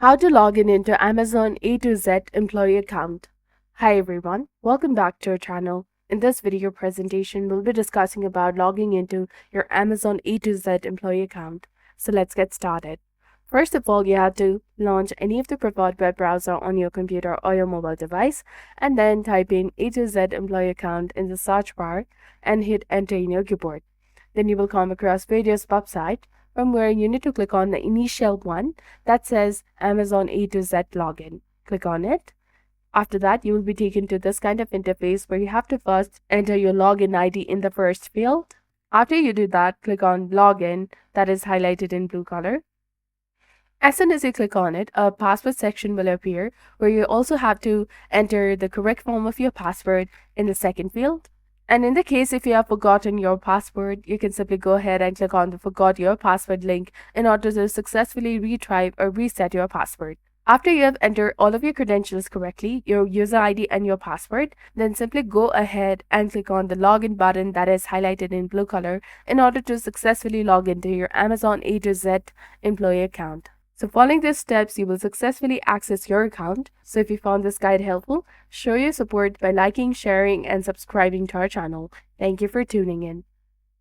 How to log in into Amazon A to Z employee account. Hi everyone, welcome back to our channel. In this video presentation, we'll be discussing about logging into your Amazon A to Z employee account. So let's get started. First of all, you have to launch any of the preferred web browser on your computer or your mobile device, and then type in A to Z employee account in the search bar and hit enter in your keyboard. Then you will come across various websites from where you need to click on the initial one that says Amazon A to Z login. Click on it. After that, you will be taken to this kind of interface where you have to first enter your login ID in the first field. After you do that, click on login, that is highlighted in blue color. As soon as you click on it, a password section will appear where you also have to enter the correct form of your password in the second field. And in the case if you have forgotten your password, you can simply go ahead and click on the Forgot Your Password link in order to successfully retry or reset your password. After you have entered all of your credentials correctly, your user ID and your password, then simply go ahead and click on the login button that is highlighted in blue color in order to successfully log into your Amazon A to Z employee account. So following these steps, you will successfully access your account. So if you found this guide helpful, show your support by liking, sharing, and subscribing to our channel. Thank you for tuning in.